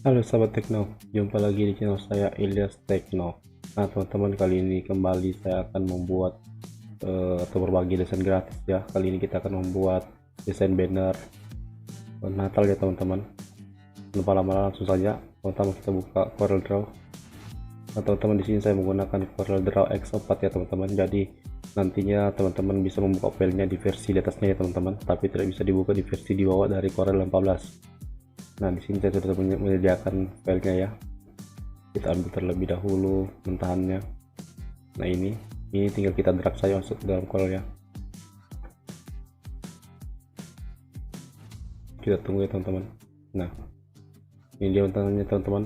Halo sahabat Tekno, jumpa lagi di channel saya Ilyas Tekno. Nah teman-teman, kali ini kembali saya akan membuat atau berbagi desain gratis ya. Kali ini kita akan membuat desain banner Natal ya teman-teman. Tanpa lama-lama langsung saja. Pertama kita buka CorelDRAW. Nah teman-teman, di sini saya menggunakan CorelDRAW X4 ya teman-teman. Jadi nantinya teman-teman bisa membuka filenya di versi di atasnya ya teman-teman, tapi tidak bisa dibuka di versi di bawah dari Corel 14. Nah di sini saya sudah menyediakan filenya ya. Kita ambil terlebih dahulu mentahannya. Nah ini tinggal kita drag saja masuk ke dalam Corel ya. Kita tunggu ya teman-teman. Nah ini dia mentahannya teman-teman.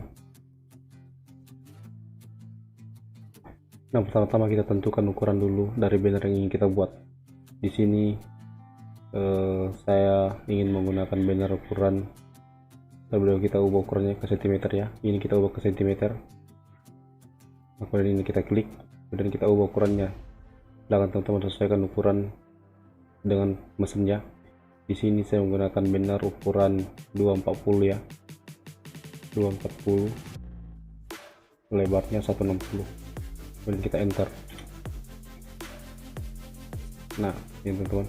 Nah pertama-tama kita tentukan ukuran dulu dari banner yang ingin kita buat. Di sini saya ingin menggunakan banner ukuran, lalu kita ubah ukurannya ke cm ya. Ini kita ubah ke cm. Nah, kemudian ini kita klik, kemudian kita ubah ukurannya. Silahkan teman-teman sesuaikan ukuran dengan mesinnya. Di sini saya menggunakan banner ukuran 240 ya, 240, lebarnya 160. Kemudian kita enter. Nah ini teman-teman.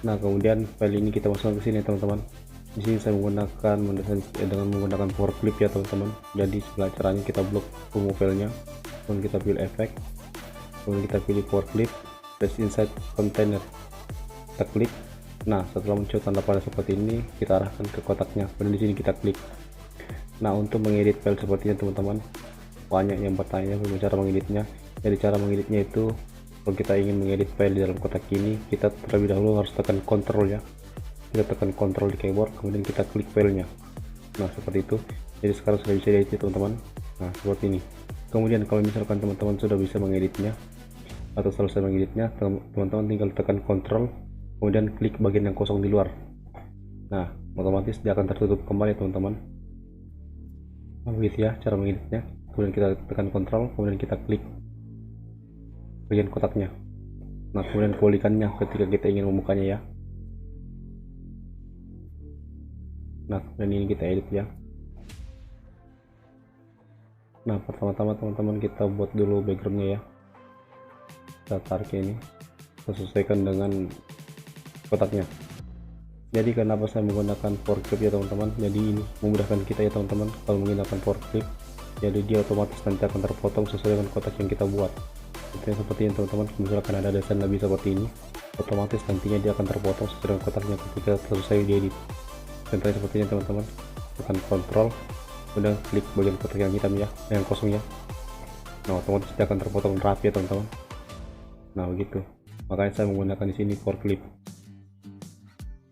Nah kemudian file ini kita masukkan ke sini teman-teman. Di sini saya menggunakan mendesain dengan menggunakan power clip ya teman-teman. Jadi sebelah caranya kita blok semua filenya, kemudian kita pilih efek, kemudian kita pilih power clip, paste inside container, kita klik. Nah setelah muncul tanda panah seperti ini, kita arahkan ke kotaknya, kemudian di sini kita klik. Nah untuk mengedit file seperti ini teman-teman, banyak yang bertanya bagaimana cara mengeditnya. Jadi cara mengeditnya itu, kalau kita ingin mengedit file di dalam kotak ini, kita terlebih dahulu harus tekan Ctrl ya. Kita tekan Ctrl di keyboard, kemudian kita klik filenya. Nah seperti itu. Jadi sekarang sudah bisa diedit teman-teman. Nah seperti ini. Kemudian kalau misalkan teman-teman sudah bisa mengeditnya atau selesai mengeditnya, teman-teman tinggal tekan Ctrl, kemudian klik bagian yang kosong di luar. Nah otomatis dia akan tertutup kembali teman-teman. Nah begitu ya cara mengeditnya. Kemudian kita tekan Ctrl, kemudian kita klik bagian kotaknya. Nah kemudian kebalikannya ketika kita ingin membukanya ya. Nah kemudian ini kita edit ya. Nah pertama-tama teman-teman kita buat dulu backgroundnya ya. Kita tarik ini, kita sesuaikan dengan kotaknya. Jadi kenapa saya menggunakan power clip ya teman-teman, jadi ini memudahkan kita ya teman-teman. Kalau menggunakan power clip, jadi dia otomatis nanti akan terpotong sesuai dengan kotak yang kita buat. Contohnya seperti ini teman-teman, misalkan ada desain lebih seperti ini, otomatis nantinya dia akan terpotong sesuai dengan kotaknya ketika selesai diedit. Contohnya seperti ini teman-teman, tekan Ctrl, kemudian klik bagian kotak yang hitam ya, yang kosong ya. Nah otomatis dia akan terpotong rapi ya teman-teman. Nah begitu, makanya saya menggunakan di sini power clip.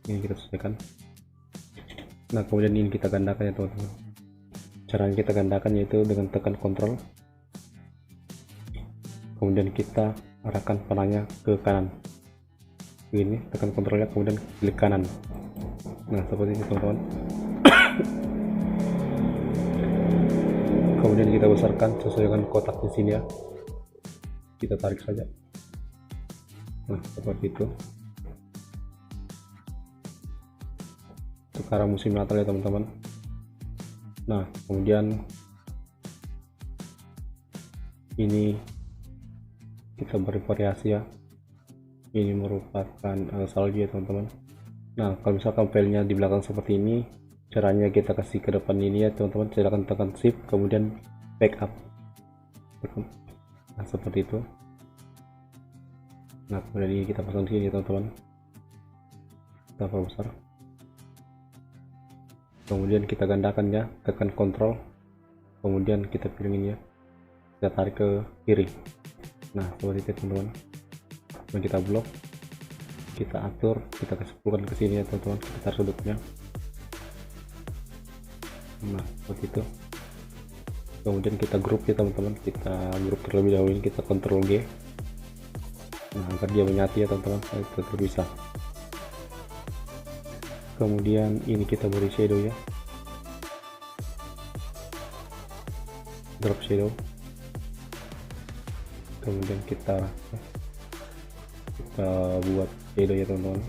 Ini kita sesuaikan. Nah kemudian ini kita gandakan ya teman-teman. Caranya kita gandakan yaitu dengan tekan Ctrl, kemudian kita arahkan panahnya ke kanan. Begini, tekan Ctrl ya, kemudian klik kanan. Nah seperti ini teman-teman. Kemudian kita besarkan sesuai dengan kotak di sini ya. Kita tarik saja. Nah seperti itu. Sekarang musim Natal ya teman-teman. Nah kemudian ini kita beri variasi ya. Ini merupakan salju ya teman-teman. Nah kalau misalkan filenya di belakang seperti ini, caranya kita kasih ke depan ini ya teman-teman. Silahkan tekan shift kemudian backup. Nah seperti itu. Nah kemudian ini kita pasang di sini teman-teman. Kita perbesar, kemudian kita gandakan ya, tekan Ctrl, kemudian kita pilih ini ya, kita tarik ke kiri. Nah seperti itu teman-teman. Dan kita blok, kita atur, kita kasih ke sini ya teman-teman, kita tarik sudutnya. Nah seperti itu. Kemudian kita grup ya teman-teman, kita grup terlebih dahulu, ini kita Ctrl G. Nah agar dia menyatu ya teman-teman, itu terpisah. Kemudian ini kita beri shadow ya, drop shadow. Kemudian kita buat shadow ya teman-teman.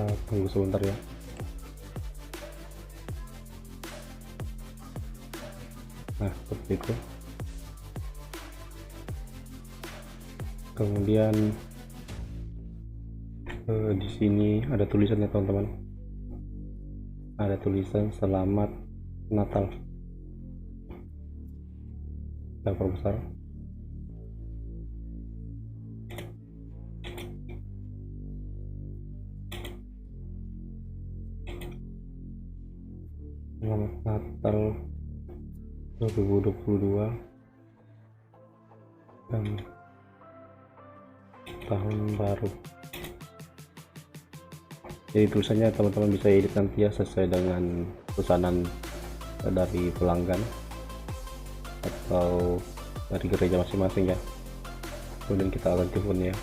kita tunggu sebentar ya. Nah seperti itu. Kemudian di sini ada tulisannya teman-teman, ada tulisan selamat Natal. Kita perbesar. Selamat Natal 2022 dan tahun baru. Jadi tulisannya teman-teman bisa edit nanti ya sesuai dengan pesanan dari pelanggan atau dari gereja masing-masing ya. Kemudian kita akan teleponnya.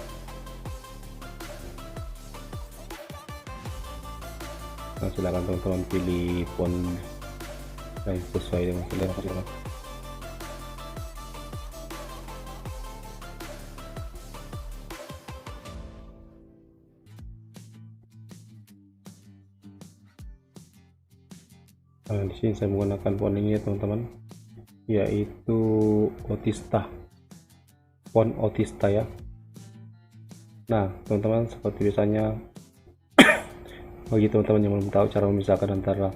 Nah, silakan teman-teman pilih font yang sesuai dengan selera teman-teman. Nah, di sini saya menggunakan font ini ya teman-teman, yaitu Otista, font Otista ya. Nah teman-teman, seperti biasanya bagi teman-teman yang belum tahu cara memisahkan antara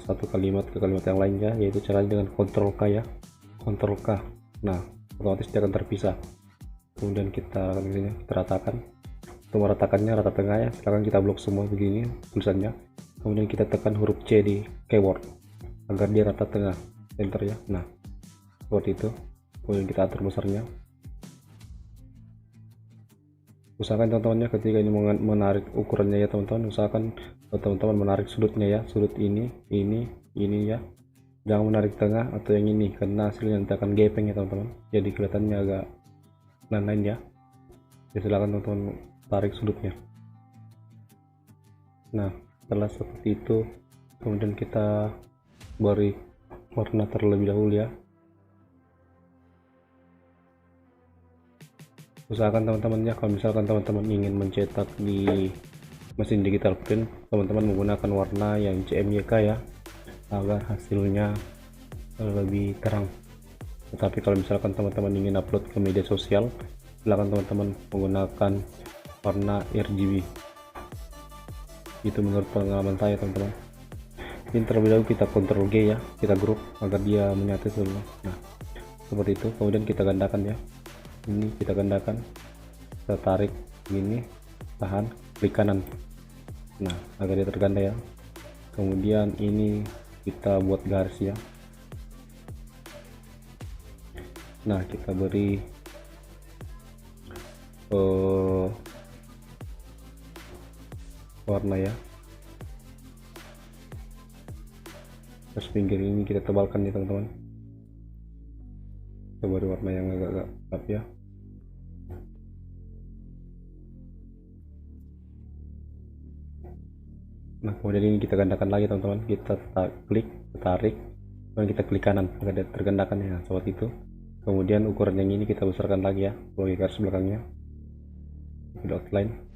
satu kalimat ke kalimat yang lainnya, yaitu caranya dengan Ctrl K ya, Ctrl K. Nah otomatis dia akan terpisah. Kemudian kita ratakan. Untuk meratakannya rata tengah ya, silahkan kita blok semua begini tulisannya. Kemudian kita tekan huruf C di keyboard agar dia rata tengah, enter ya. Nah seperti itu. Kemudian kita atur besarnya. Usahakan teman-temannya ketika ini menarik ukurannya ya teman-teman, usahakan teman-teman menarik sudutnya ya, sudut ini ya, jangan menarik tengah atau yang ini, karena hasilnya nanti akan gepeng ya teman-teman, jadi kelihatannya agak lain ya. Jadi silakan teman-teman tarik sudutnya. Nah setelah seperti itu, kemudian kita beri warna terlebih dahulu ya. Usahakan teman-teman ya, kalau misalkan teman-teman ingin mencetak di mesin digital print, teman-teman menggunakan warna yang CMYK ya, agar hasilnya lebih terang. Tetapi kalau misalkan teman-teman ingin upload ke media sosial, silakan teman-teman menggunakan warna RGB. Itu menurut pengalaman saya teman-teman. Ini terlebih dahulu kita Ctrl G ya, kita grup agar dia menyatu semua. Nah seperti itu. Kemudian kita gandakan ya, ini kita gandakan, kita tarik gini, tahan, klik kanan, nah agar dia terganda ya. Kemudian ini kita buat garis ya. Nah kita beri warna ya, terus pinggir ini kita tebalkan ya teman-teman. Kita beri warna yang agak gelap ya. Nah kemudian ini kita gandakan lagi teman-teman, kita klik, tarik, dan kita klik kanan agar dia tergandakan ya, seperti itu. Kemudian ukuran yang ini kita besarkan lagi ya, bagi garis belakangnya, kita outline.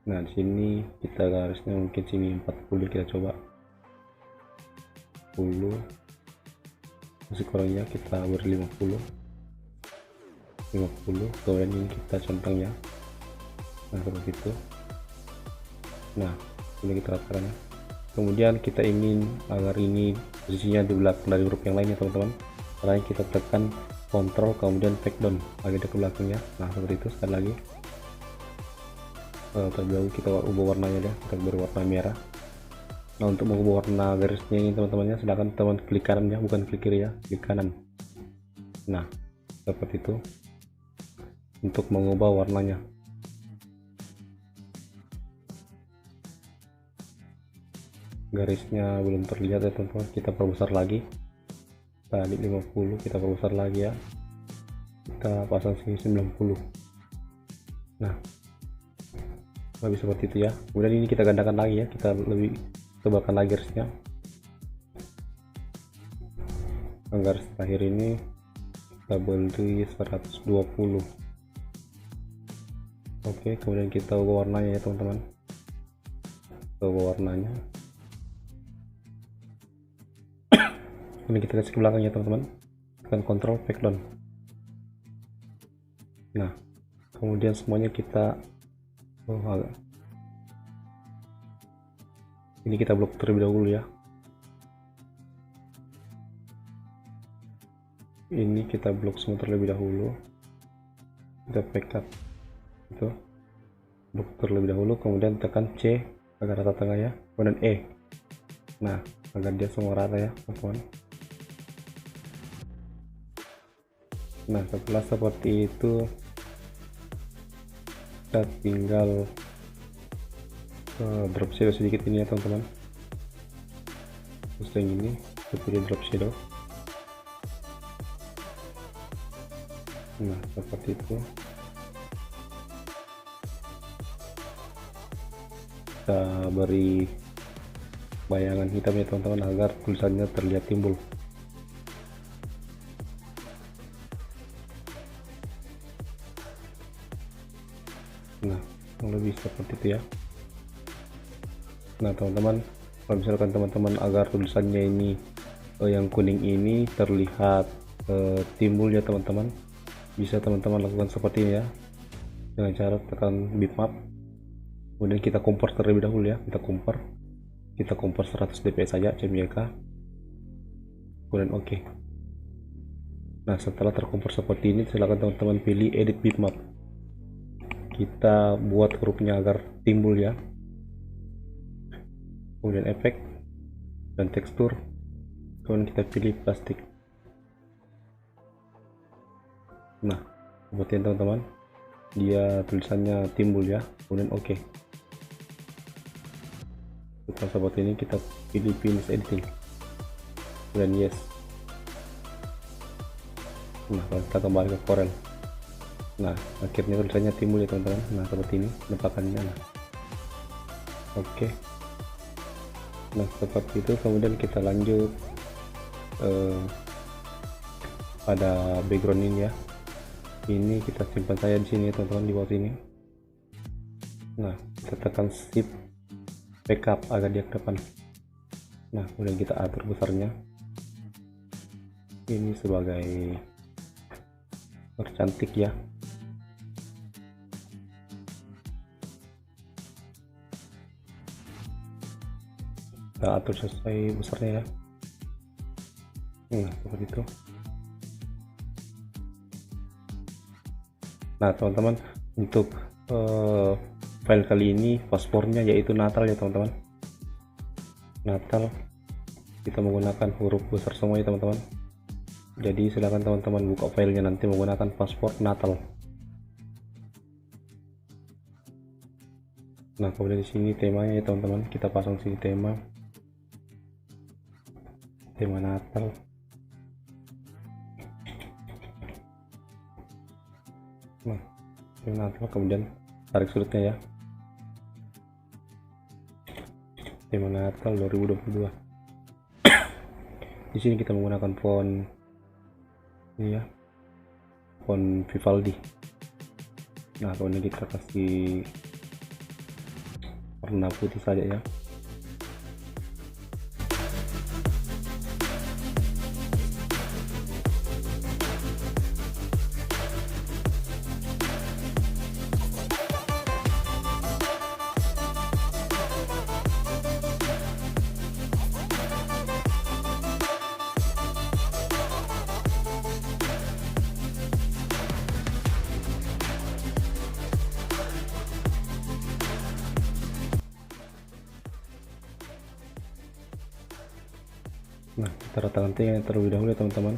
Nah di sini kita garisnya mungkin sini 40, kita coba 10, masih kurangnya kita beri 50, kemudian ini kita centang ya. Nah seperti itu. Nah ini kita ratakan ya. Kemudian kita ingin agar ini posisinya di belakang dari huruf yang lainnya teman-teman, caranya kita tekan Ctrl kemudian take down agar dia ke belakangnya. Nah seperti itu. Sekali lagi, terlebih dahulu kita ubah warnanya ya, kita beri warna merah. Nah untuk mengubah warna garisnya ini teman-temannya, silahkan teman klik kanan ya, bukan klik kiri ya, klik kanan. Nah seperti itu untuk mengubah warnanya. Garisnya belum terlihat ya teman-teman, kita perbesar lagi, tadi 50 kita perbesar lagi ya, kita pasang sini 90. Nah lebih seperti itu ya. Kemudian ini kita gandakan lagi ya, kita lebih tebalkan lagi garisnya. Garis terakhir ini kita beri 120 Oke, kemudian kita ubah warnanya ya teman-teman, ubah warnanya. Ini kita kasih ke belakang ya teman-teman, tekan Ctrl background. Nah, kemudian semuanya kita ini kita blok terlebih dahulu ya. Ini kita blok semua terlebih dahulu, kita backup itu blok terlebih dahulu, kemudian tekan C agar rata tengah ya, kemudian E, nah agar dia semua rata ya teman-teman. Nah setelah seperti itu kita tinggal drop shadow sedikit ini ya teman-teman, terus yang ini kita pilih drop shadow. Nah seperti itu kita beri bayangan hitam ya teman-teman agar tulisannya terlihat timbul. Nah lebih seperti itu ya. Nah teman-teman, kalau misalkan teman-teman agar tulisannya ini yang kuning ini terlihat timbul ya teman-teman, bisa teman-teman lakukan seperti ini ya, dengan cara tekan bitmap, kemudian kita compare terlebih dahulu ya, kita compare 100 dpi saja CMYK, kemudian oke. Nah setelah tercompare seperti ini, silakan teman-teman pilih edit bitmap, kita buat hurufnya agar timbul ya, kemudian efek dan tekstur, kemudian kita pilih plastik. Nah seperti teman-teman, dia tulisannya timbul ya, kemudian oke. Setelah seperti ini kita pilih finish editing dan yes. Nah kita kembali ke Corel, nah akhirnya tulisannya timbul ya teman-teman. Nah seperti ini penampakannya. Nah oke. Nah seperti itu, kemudian kita lanjut pada background ini ya, ini kita simpan saja di sini ya teman-teman, di bawah sini. Nah kita tekan shift backup agar dia ke depan. Nah kemudian kita atur besarnya ini sebagai tercantik ya. Kita atur sesuai besarnya ya. Nah seperti itu. Nah teman-teman, untuk file kali ini paspornya yaitu Natal ya teman-teman. Natal, kita menggunakan huruf besar semua ya teman-teman. Jadi silakan teman-teman buka filenya nanti menggunakan paspor Natal. Nah kemudian di sini temanya ya teman-teman, kita pasang sini tema Natal. Nah tema Natal, kemudian tarik sudutnya ya, tema Natal 2022. Di sini kita menggunakan font ini ya, font Vivaldi. Nah kemudian kita kasih warna putih saja ya. Nah kita ratakan tinggi terlebih dahulu ya teman-teman,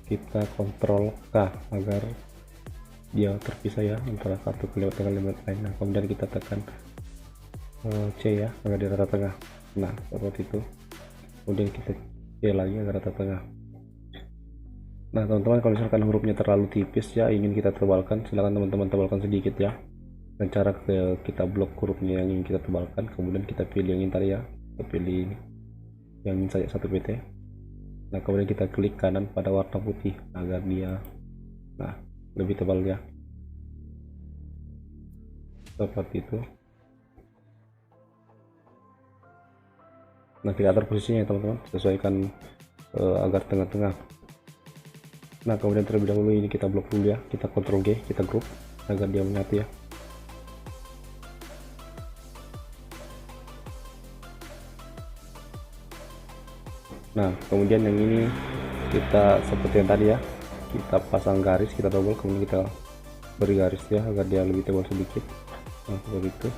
kita Ctrl K agar dia terpisah ya antara satu kalimat dengan kalimat lain. Nah kemudian kita tekan C ya agar dia rata tengah. Nah seperti itu, kemudian kita C lagi agar rata tengah. Nah teman-teman, kalau misalkan hurufnya terlalu tipis ya, ingin kita tebalkan, silakan teman-teman tebalkan sedikit ya, dan cara kita blok hurufnya yang ingin kita tebalkan. Kemudian kita pilih yang ini tadi ya, kita pilih yang ingin saja 1 pt. Nah kemudian kita klik kanan pada warna putih agar dia lebih tebal ya. seperti itu. Nah, kita atur posisinya ya teman-teman, sesuaikan agar tengah-tengah. Nah, kemudian terlebih dahulu ini kita blok dulu ya, kita Ctrl G, kita group agar dia menyatu ya. Nah, kemudian yang ini kita seperti yang tadi ya, kita pasang garis, kita double, kemudian kita beri garis ya agar dia lebih tebal sedikit. Nah, seperti itu.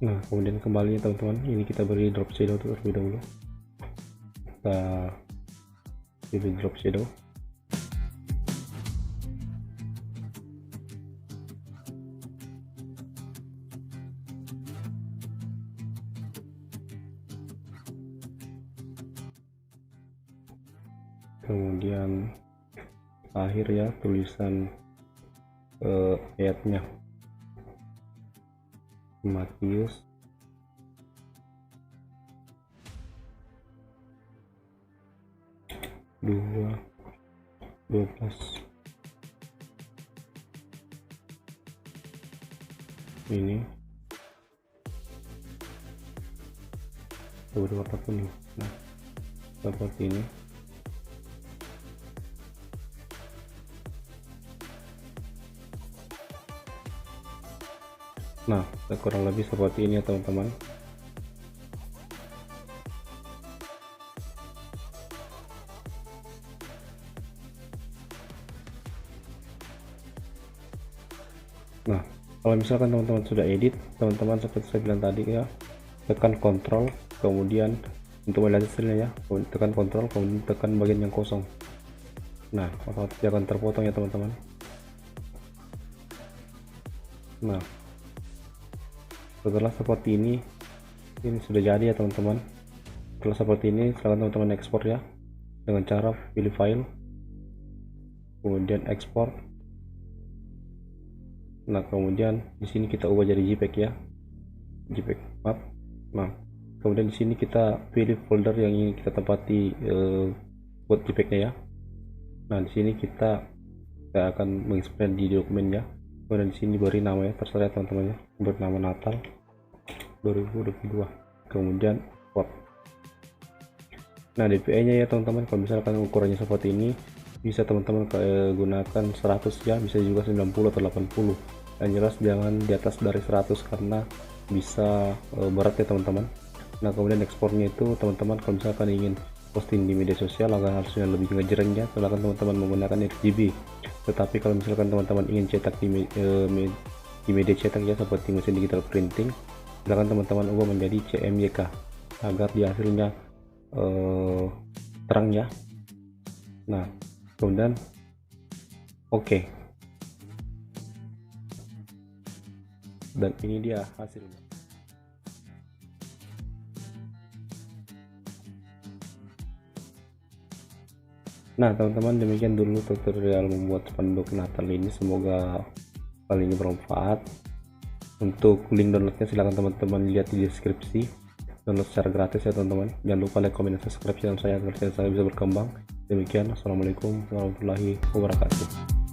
Nah, kemudian kembali teman-teman, ini kita beri drop shadow terlebih dahulu. Kita pilih drop shadow. Kemudian akhir ya tulisan ayatnya Matius 2:12 ini warna kuning. Nah, seperti ini. Nah, kurang lebih seperti ini ya teman-teman. Nah, kalau misalkan teman-teman sudah edit, teman-teman seperti saya bilang tadi ya, tekan Ctrl, kemudian untuk melihat hasilnya ya, tekan Ctrl, kemudian tekan bagian yang kosong. Nah, otomatis dia akan terpotong ya teman-teman. Nah, setelah seperti ini sudah jadi ya teman-teman. Setelah seperti ini, silakan teman-teman ekspor ya dengan cara pilih file, kemudian ekspor. Nah, kemudian di sini kita ubah jadi JPEG ya, JPEG maaf. Nah, kemudian di sini kita pilih folder yang ingin kita tempati buat JPEG-nya ya. Nah, di sini kita akan mengekspor di dokumen ya. Kemudian di sini beri nama ya, terserah teman-teman ya, beri nama Natal 2022, kemudian export. Nah, DPI nya ya teman-teman, kalau misalkan ukurannya seperti ini bisa teman-teman gunakan 100 ya, bisa juga 90 atau 80. yang jelas jangan di atas dari 100 karena bisa berat ya teman-teman. Nah, kemudian ekspornya itu teman-teman kalau misalkan ingin posting di media sosial agar hasilnya lebih ngejreng ya, silakan teman-teman menggunakan RGB. Tetapi kalau misalkan teman-teman ingin cetak di media cetak ya, seperti mesin digital printing, silakan teman-teman ubah menjadi CMYK agar di hasilnya terang ya. Nah, kemudian oke. Dan ini dia hasilnya. Nah teman-teman, demikian dulu tutorial membuat spanduk Natal ini, semoga kali ini bermanfaat. Untuk link downloadnya silahkan teman-teman lihat di deskripsi, download secara gratis ya teman-teman. Jangan lupa like, comment, dan subscribe channel saya agar channel saya bisa berkembang. Demikian, assalamualaikum warahmatullahi wabarakatuh.